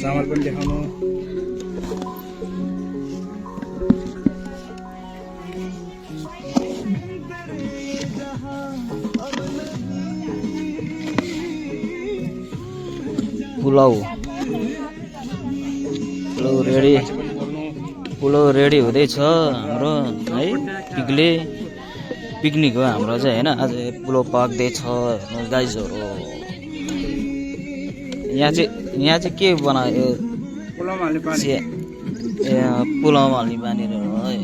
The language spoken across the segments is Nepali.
चामल पनि देखाउनु। पुलाउ रेडी हुँदैछ हाम्रो है। पिकनिक हो हाम्रो चाहिँ होइन। आज पुलाउ पाक्दैछ हेर्नु गाइजहरू। यहाँ चाहिँ के बनायो? पुलाउमा हाल्ने पानी हो है।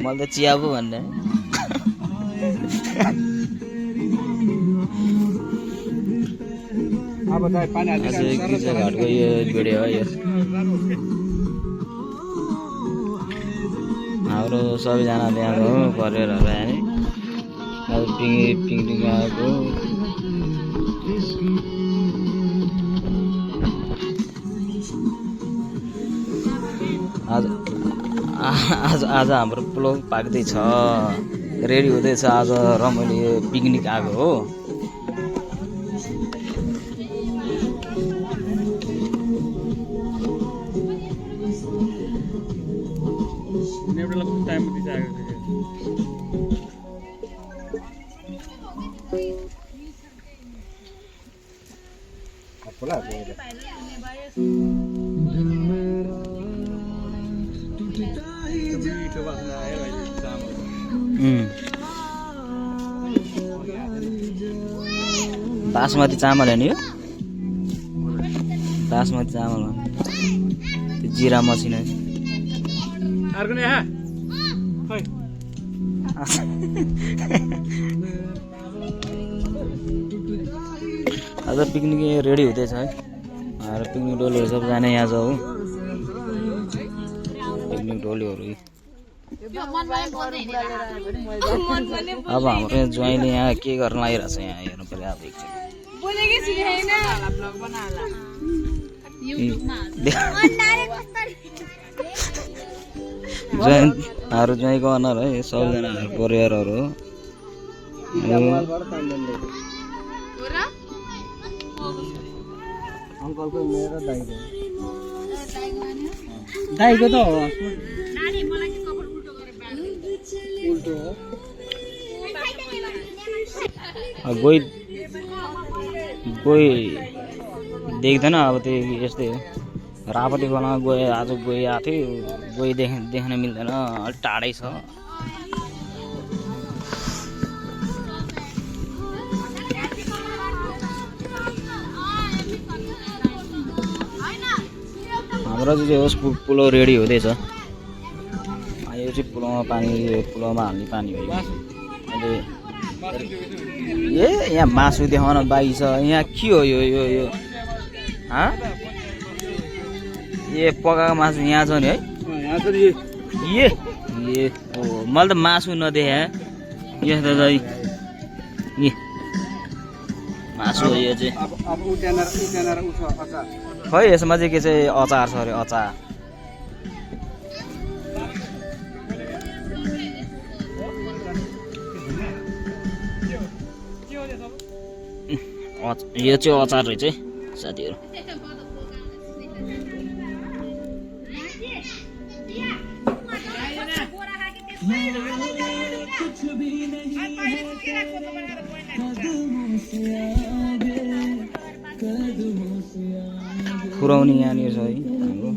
मैले त चिया पो भन्ने। घाटको यो भिडियो हो यो। हाम्रो सबैजना ल्याएको परिवारहरू आयो नि। अब पिकनिक आएको। आज हाम्रो पुलाउ पाक्दैछ, रेडी हुँदैछ। आज रमाइलो पिकनिक आएको हो। बासमती चामल है नि यो। बासमती चामल त्यो जिरा मसिन है। आज पिकनिक रेडी हुँदैछ है। पिकनिक डोलीहरू सबजना यहाँ जाऊ। पिकनिक डोलीहरू अब हाम्रो ज्वाइँले यहाँ के गर्न लागिरहेको छ यहाँ हेर्नु पर्यो। अब हाम्रो ज्वाइँको अनुहार है। सबजना परिवारहरू अङ्कलको मेरो दाइको त हो। गई देख्दैन अब त्यो यस्तै हो। रापटी खोलामा गए आज गइआएको थियो। गई देख्न मिल्दैन, अलिक टाढै छ। हाम्रो चाहिँ होस् पुलाउ रेडी हुँदैछ। यो चाहिँ पुलाउमा हाल्ने पानी हो। अहिले यहाँ मासु देखाउन बाँकी छ। यहाँ के हो यो यो यो ए पकाएको मासु यहाँ छ नि है। मैले त मासु नदेखे। यस्तो चाहिँ मासु हो यो चाहिँ। खै यसमा चाहिँ के चाहिँ अचार छ अरे। अचार यो चाहिँ अचार रहेछ है साथीहरू। पुराउने यहाँनिर छ है हाम्रो।